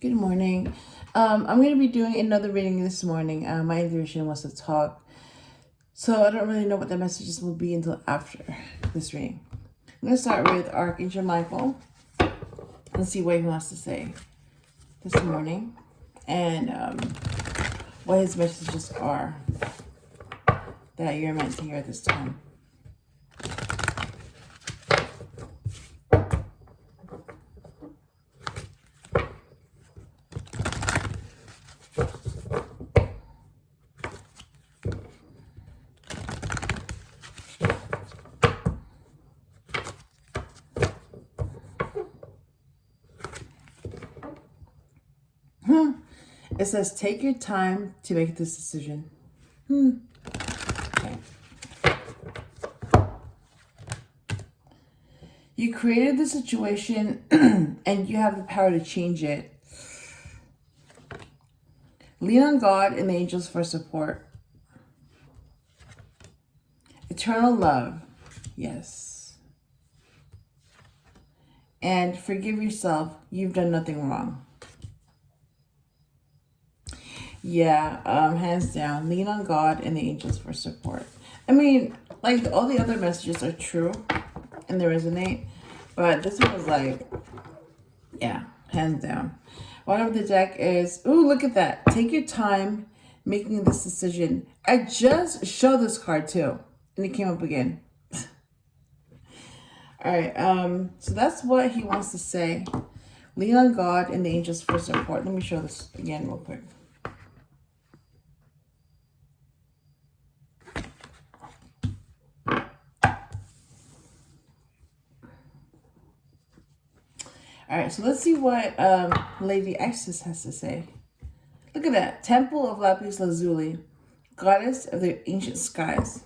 Good morning. I'm going to be doing another reading this morning. My intuition wants to talk, so I don't really know what the messages will be until after this reading. I'm going to start with Archangel Michael and see what he wants to say this morning and what his messages are that you're meant to hear at this time. It says, take your time to make this decision. Okay. You created the situation and you have the power to change it. Lean on God and the angels for support. Eternal love. Yes. And forgive yourself. You've done nothing wrong. Yeah, hands down. Lean on God and the angels for support. I mean, like, all the other messages are true and they resonate. But this one was like, yeah, hands down. Bottom of the deck is, ooh, look at that. Take your time making this decision. I just showed this card too. And it came up again. All right, so that's what he wants to say. Lean on God and the angels for support. Let me show this again real quick. All right, so let's see what Lady Isis has to say. Look at that. Temple of Lapis Lazuli, goddess of the ancient skies.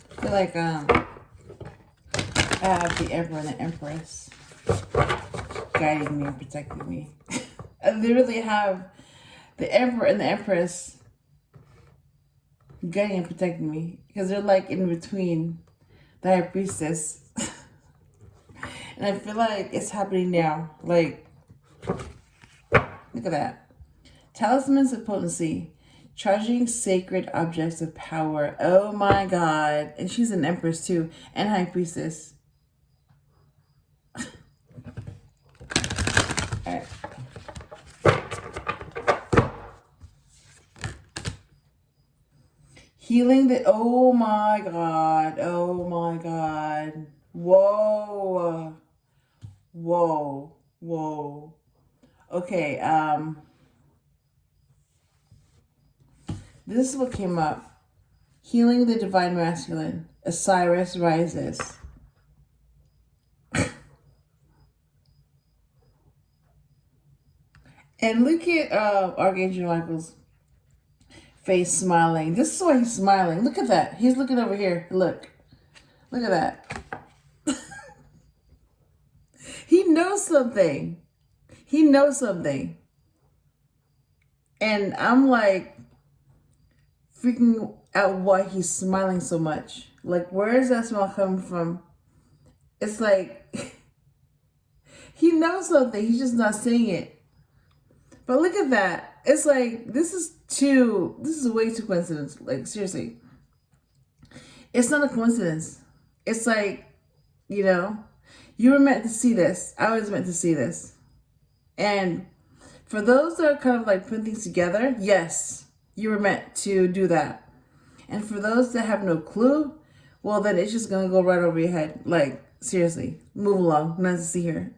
I feel like I have the Emperor and the Empress guiding me and protecting me. I literally have the Emperor and the Empress guiding and protecting me because they're like in between the High Priestess. And I feel like it's happening now. Like, look at that. Talismans of potency. Charging sacred objects of power. Oh my God. And she's an Empress too. And High Priestess. Alright. Healing the... Oh my God. Oh my God. Whoa. Whoa. Whoa. Okay, this is what came up. Healing the divine masculine. Osiris rises. And look at Archangel Michael's face smiling. This is why he's smiling. Look at that. He's looking over here. Look. Look at that. He knows something. He knows something. And I'm like freaking out why he's smiling so much. Like, where is that smile coming from? It's like he knows something. He's just not saying it. But look at that. It's like, this is way too coincidence. Like, seriously. It's not a coincidence. It's like, you know, you were meant to see this. I was meant to see this. And for those that are kind of like putting things together, yes, you were meant to do that. And for those that have no clue, well, then it's just going to go right over your head. Like, seriously, move along. Nothing to see here.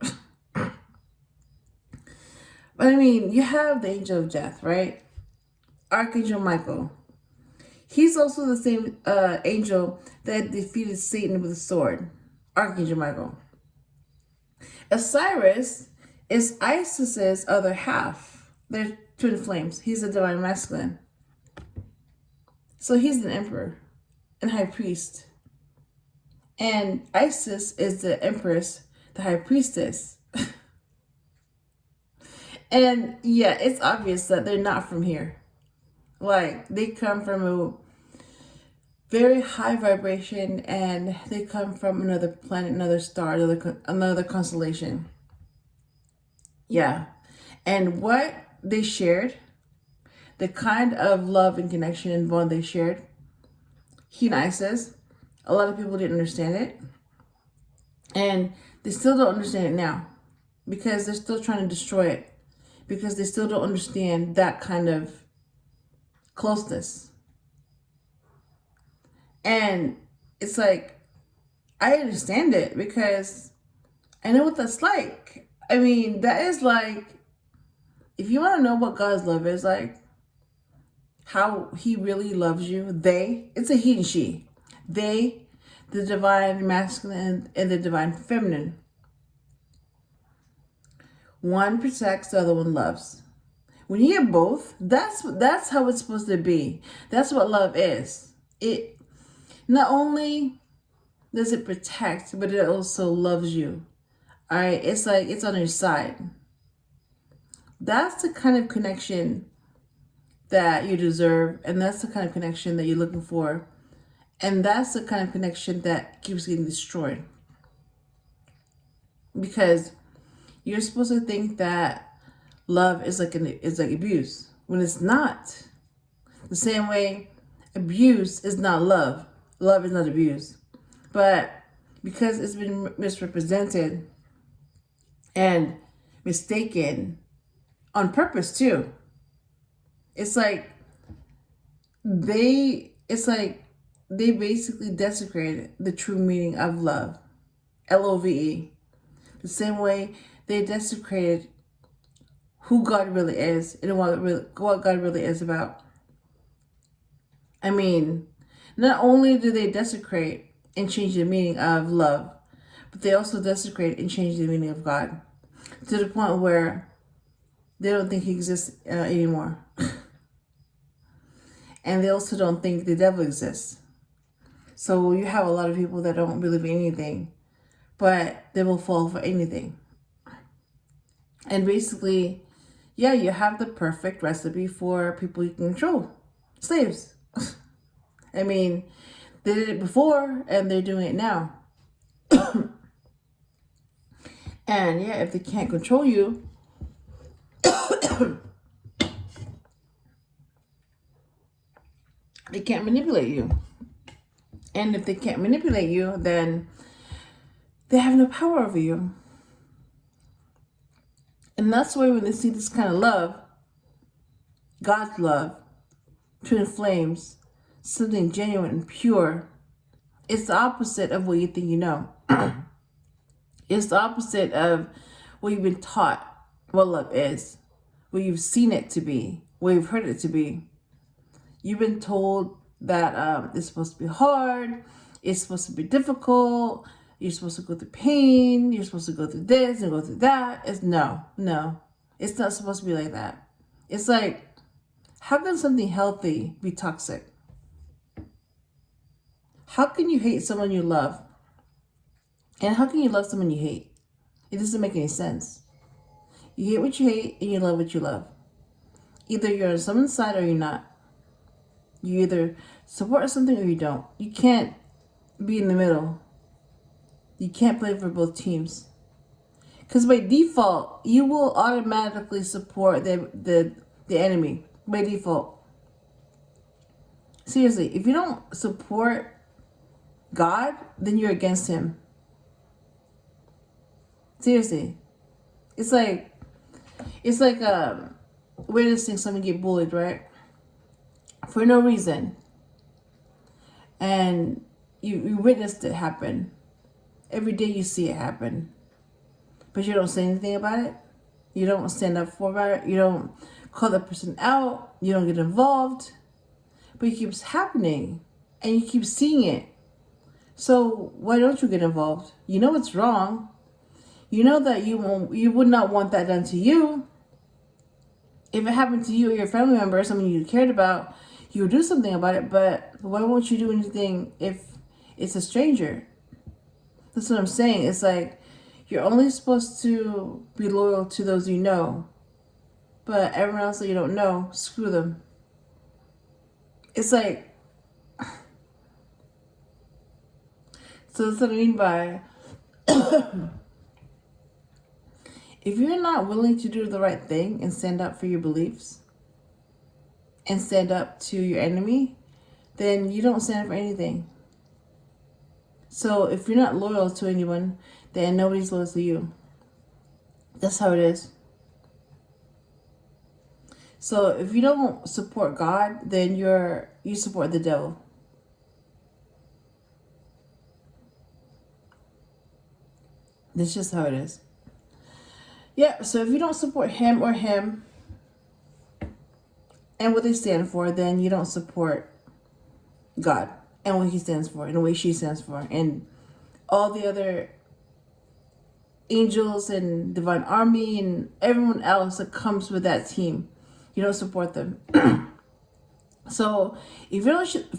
But I mean, you have the angel of death, right? Archangel Michael. He's also the same angel that defeated Satan with a sword. Archangel Michael. Osiris It's Isis's other half. They're twin flames. He's a divine masculine. So he's the emperor and high priest. And Isis is the empress, the high priestess. And yeah, it's obvious that they're not from here. Like, they come from a very high vibration, and they come from another planet, another star, another constellation. Yeah. And what they shared, the kind of love and connection and bond they shared, he and Isis, a lot of people didn't understand it. And they still don't understand it now, because they're still trying to destroy it, because they still don't understand that kind of closeness. And it's like, I understand it because I know what that's like. I mean, that is like, if you want to know what God's love is like, how he really loves you, it's a he and she. They, the divine masculine and the divine feminine. One protects, the other one loves. When you get both, that's how it's supposed to be. That's what love is. It not only does it protect, but it also loves you. All right, it's like it's on your side. That's the kind of connection that you deserve, and that's the kind of connection that you're looking for, and that's the kind of connection that keeps getting destroyed. Because you're supposed to think that love is like abuse, when it's not. The same way abuse is not love. Love is not abuse. But because it's been misrepresented and mistaken on purpose too, it's like they basically desecrated the true meaning of love. LOVE. The same way they desecrated who God really is and what God really is about. I mean, not only do they desecrate and change the meaning of love, but they also desecrate and change the meaning of God to the point where they don't think he exists anymore. And they also don't think the devil exists. So you have a lot of people that don't believe in anything, but they will fall for anything. And basically, yeah, you have the perfect recipe for people you can control. Slaves. I mean, they did it before and they're doing it now. And yeah, if they can't control you, they can't manipulate you. And if they can't manipulate you, then they have no power over you. And that's why when they see this kind of love, God's love, twin flames, something genuine and pure, it's the opposite of what you think you know. It's the opposite of what you've been taught what love is, what you've seen it to be, what you've heard it to be. You've been told that it's supposed to be hard, it's supposed to be difficult, you're supposed to go through pain, you're supposed to go through this and go through that. It's no. It's not supposed to be like that. It's like, how can something healthy be toxic? How can you hate someone you love? And how can you love someone you hate? It doesn't make any sense. You hate what you hate and you love what you love. Either you're on someone's side or you're not. You either support something or you don't. You can't be in the middle. You can't play for both teams. Because by default, you will automatically support the enemy. By default. Seriously, if you don't support God, then you're against him. Seriously. It's like witnessing someone get bullied, right? For no reason. And you witnessed it happen. Every day you see it happen. But you don't say anything about it. You don't stand up for it. You don't call the person out. You don't get involved. But it keeps happening. And you keep seeing it. So why don't you get involved? You know it's wrong. you know that you would not want that done to you. If it happened to you or your family member, someone you cared about, you would do something about it. But why won't you do anything if it's a stranger? That's what I'm saying. It's like you're only supposed to be loyal to those you know, but everyone else that you don't know, screw them. It's like, so that's what I mean by if you're not willing to do the right thing and stand up for your beliefs and stand up to your enemy, then you don't stand up for anything. So if you're not loyal to anyone, then nobody's loyal to you. That's how it is. So if you don't support God, then you support the devil. That's just how it is. Yeah, so if you don't support him or him and what they stand for, then you don't support God and what he stands for and what she stands for and all the other angels and divine army and everyone else that comes with that team. You don't support them. So if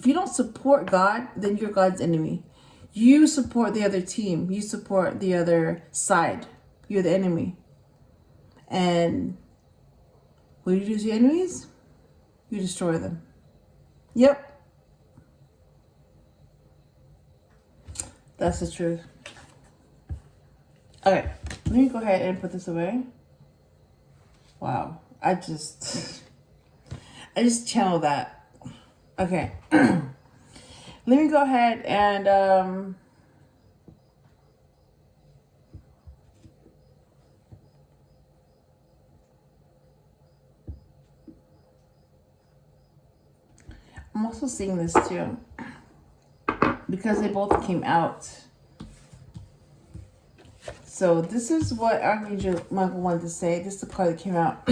you don't support God, then you're God's enemy. You support the other team. You support the other side. You're the enemy. And what do you do to your enemies? You destroy them. Yep. That's the truth. Okay, let me go ahead and put this away. Wow, I just channeled that. Okay, let me go ahead and I'm also seeing this too because they both came out. So this is what Archangel Michael wanted to say. This is the card that came out.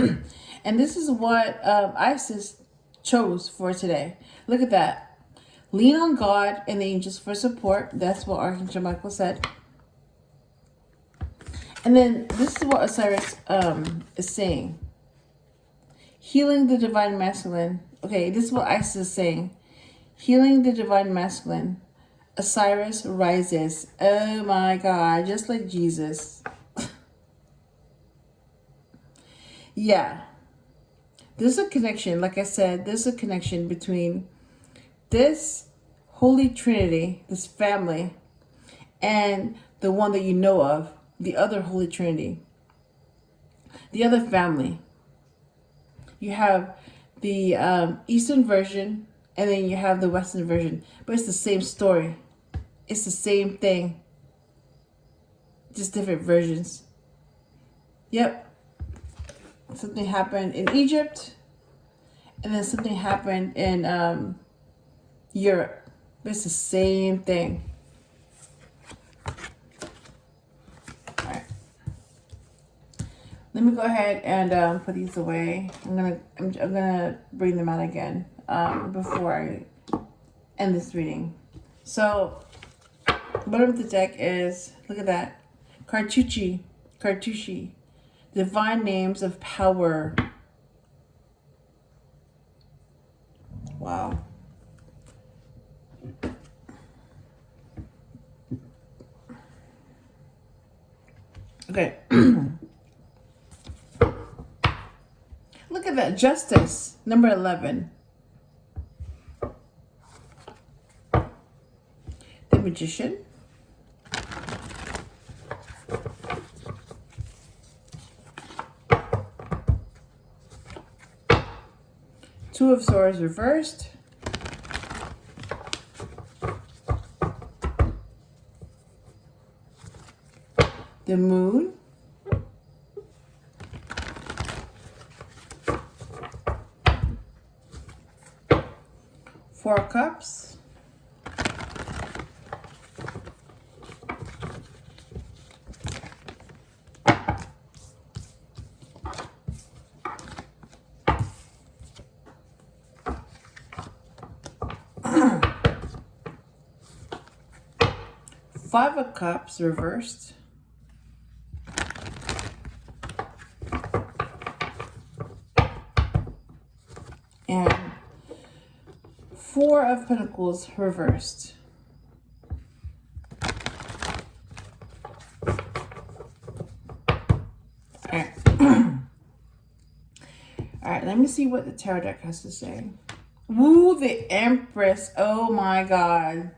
And this is what Isis chose for today. Look at that. Lean on God and the angels for support. That's what Archangel Michael said. And then this is what Osiris is saying. Healing the divine masculine. Okay, this is what Isis is saying. Healing the divine masculine. Osiris rises. Oh my God, just like Jesus. Yeah. There's a connection, like I said, there's a connection between this Holy Trinity, this family, and the one that you know of, the other Holy Trinity, the other family. You have the Eastern version, and then you have the Western version, but it's the same story. It's the same thing. Just different versions. Yep. Something happened in Egypt. And then something happened in Europe. But it's the same thing. Alright. Let me go ahead and put these away. I'm gonna bring them out again before I end this reading. So bottom of the deck is, look at that, Cartucci, divine names of power. Wow. Okay. Look at that, Justice, number 11. The Magician. Two of Swords reversed. The Moon. Four of Cups. Five of Cups reversed. and Four of Pentacles reversed. Alright. Alright, let me see what the tarot deck has to say. Woo, the Empress. Oh my god.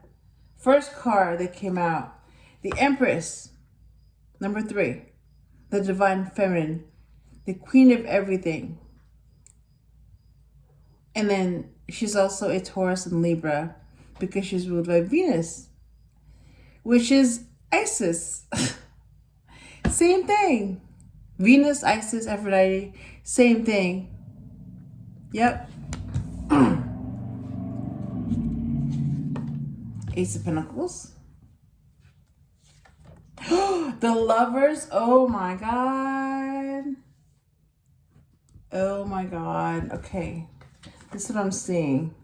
First card that came out. The Empress. Number 3. The Divine Feminine. The Queen of Everything. And then she's also a Taurus and Libra because she's ruled by Venus, which is Isis. Same thing. Venus, Isis, Aphrodite, same thing. Yep. Ace of Pentacles. The Lovers. Oh my god. Oh my god. Okay. This is what I'm seeing.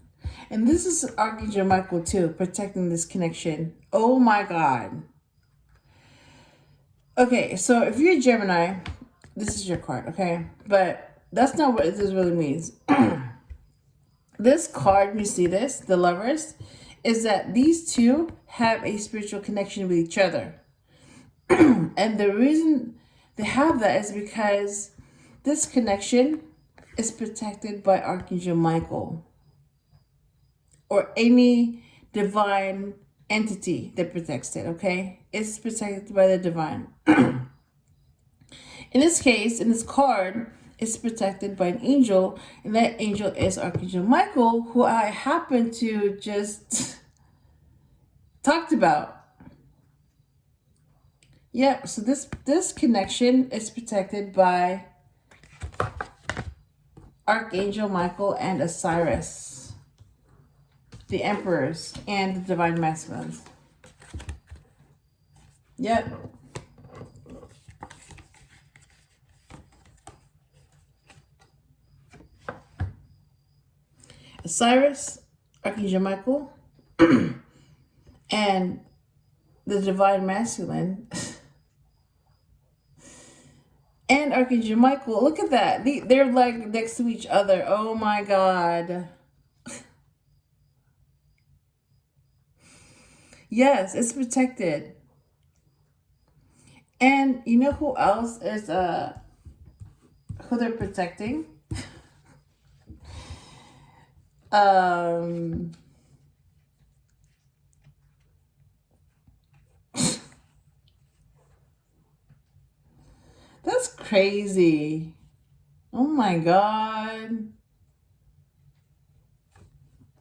And this is Archangel Michael too, protecting this connection. Oh my god. Okay, so if you're a Gemini, this is your card, okay? But that's not what this really means. This card, you see this, the Lovers, is that these two have a spiritual connection with each other. And the reason they have that is because this connection is protected by Archangel Michael or any divine entity that protects it, okay? It's protected by the divine. In this case, in this card, it's protected by an angel, and that angel is Archangel Michael, who I happen to just talked about. Yep, so this connection is protected by Archangel Michael and Osiris, the Emperors, and the Divine Masculines. Yep. Osiris, Archangel Michael, and the Divine Masculine. And Archangel Michael, look at that. They're like next to each other. Oh my god. Yes, it's protected. And you know who else is who they're protecting? That's crazy. Oh my god.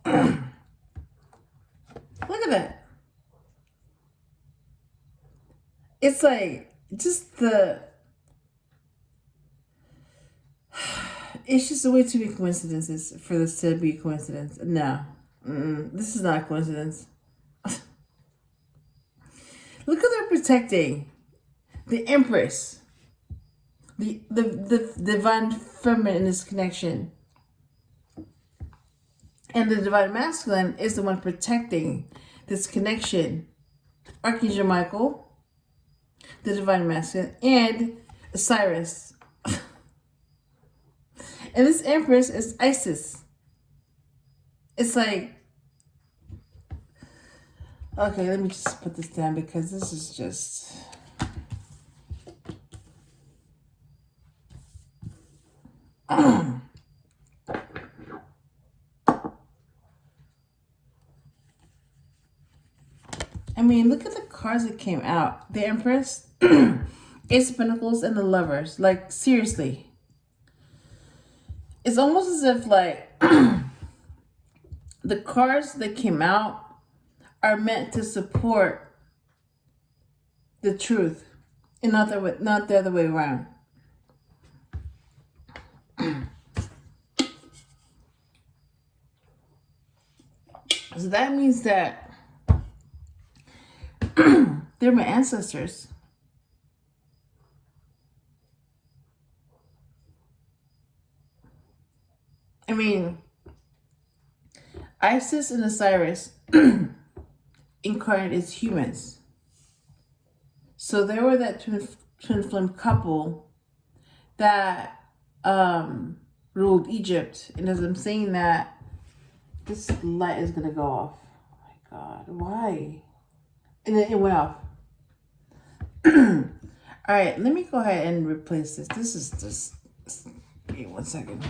Look at that. It's like just it's just a way too many coincidences for this to be a coincidence. No. This is not a coincidence. Look who they're protecting. The Empress. The Divine Feminine in this connection. And the Divine Masculine is the one protecting this connection. Archangel Michael, the Divine Masculine, and Osiris. And this Empress is Isis. It's like, okay, let me just put this down because this is just... I mean, look at the cards that came out. The Empress, Ace of Pentacles, and the Lovers. Like, seriously. It's almost as if, like, the cards that came out are meant to support the truth and not the other way around. So that means that they're my ancestors. I mean, Isis and Osiris incarnate as humans. So they were that twin flame couple that ruled Egypt. And as I'm saying that, this light is going to go off. Oh my God, why? And then it went off. All right, let me go ahead and replace this. This is just... Wait 1 second.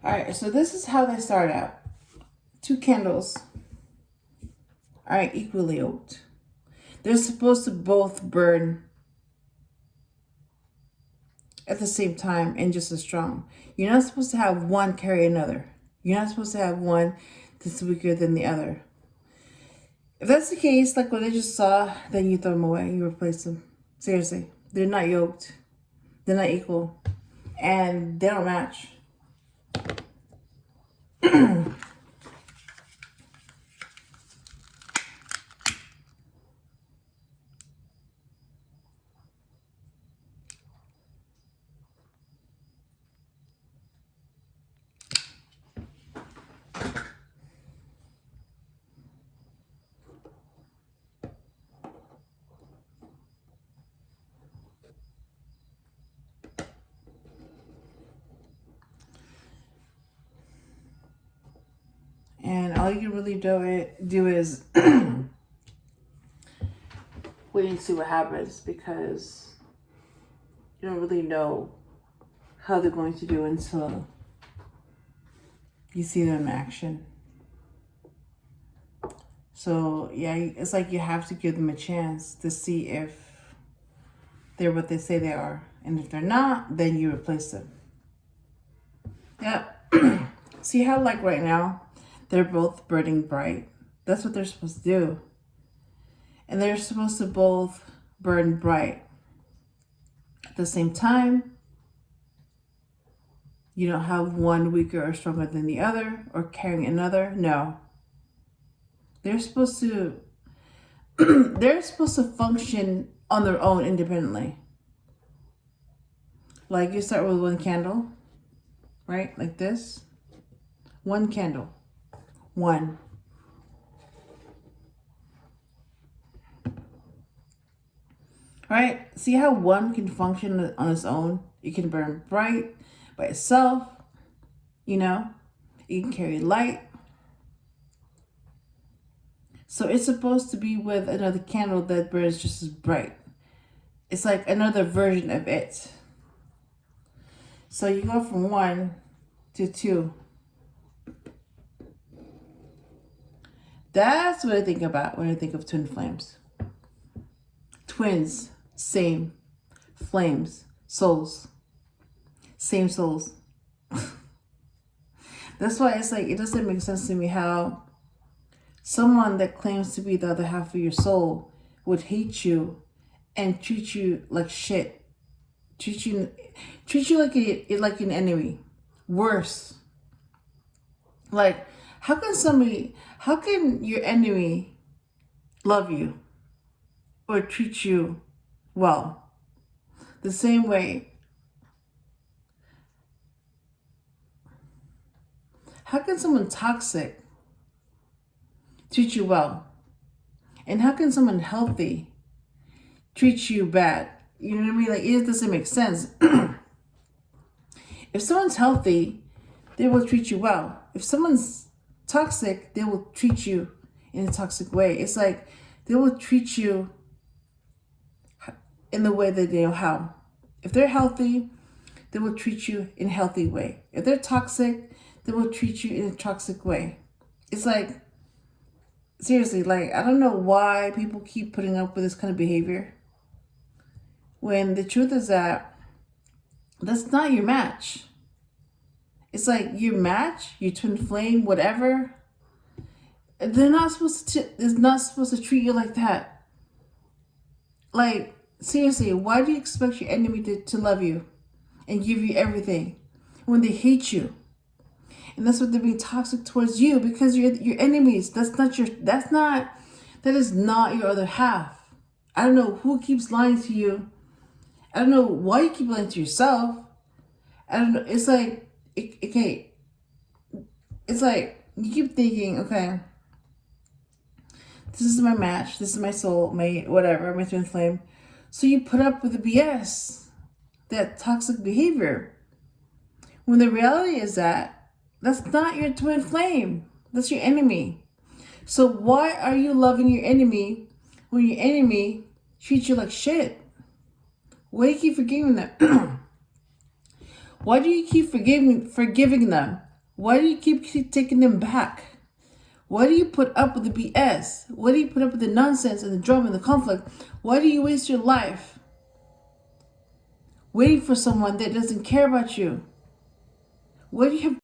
All right, so this is how they start out. 2 candles. All right, equally yoked. They're supposed to both burn at the same time and just as strong. You're not supposed to have one carry another. You're not supposed to have one that's weaker than the other. If that's the case, like what I just saw, then you throw them away. You replace them. Seriously. They're not yoked. They're not equal. And they don't match. And all you can really do is wait and see what happens, because you don't really know how they're going to do until you see them in action. So yeah, it's like you have to give them a chance to see if they're what they say they are. And if they're not, then you replace them. Yeah. See how like right now, they're both burning bright. That's what they're supposed to do. And they're supposed to both burn bright. At the same time, you don't have one weaker or stronger than the other or carrying another. No. They're supposed to function on their own independently. Like you start with 1 candle, right? Like this. 1 candle. 1. Right? See how 1 can function on its own? It can burn bright by itself, you know? It can carry light. So it's supposed to be with another candle that burns just as bright. It's like another version of it. So you go from 1 to 2. That's what I think about when I think of twin flames. Twins, same. Flames, souls. Same souls. That's why it's like, it doesn't make sense to me how someone that claims to be the other half of your soul would hate you and treat you like shit. Treat you like an enemy. Worse. Like, how can your enemy love you or treat you well? The same way. How can someone toxic treat you well? And how can someone healthy treat you bad? You know what I mean? Like, it doesn't make sense. If someone's healthy, they will treat you well. If someone's toxic, they will treat you in a toxic way. It's like they will treat you in the way that they know how. If they're healthy, they will treat you in a healthy way. If they're toxic, they will treat you in a toxic way. It's like, seriously, like, I don't know why people keep putting up with this kind of behavior. When the truth is that That's not your match. It's like your match, your twin flame, whatever. They're not supposed to. Is not supposed to treat you like that. Like, seriously, why do you expect your enemy to love you and give you everything when they hate you? And that's what they're being toxic towards you, because you're your enemies. That is not your other half. I don't know who keeps lying to you. I don't know why you keep lying to yourself. I don't know. It's like, okay. It's like you keep thinking, okay, this is my match. This is my soul, my whatever, my twin flame. So you put up with the BS, that toxic behavior. When the reality is that that's not your twin flame. That's your enemy. So why are you loving your enemy when your enemy treats you like shit? Why do you keep forgiving them? Why do you keep forgiving them? Why do you keep taking them back? Why do you put up with the BS? Why do you put up with the nonsense and the drama and the conflict? Why do you waste your life waiting for someone that doesn't care about you? Why do you have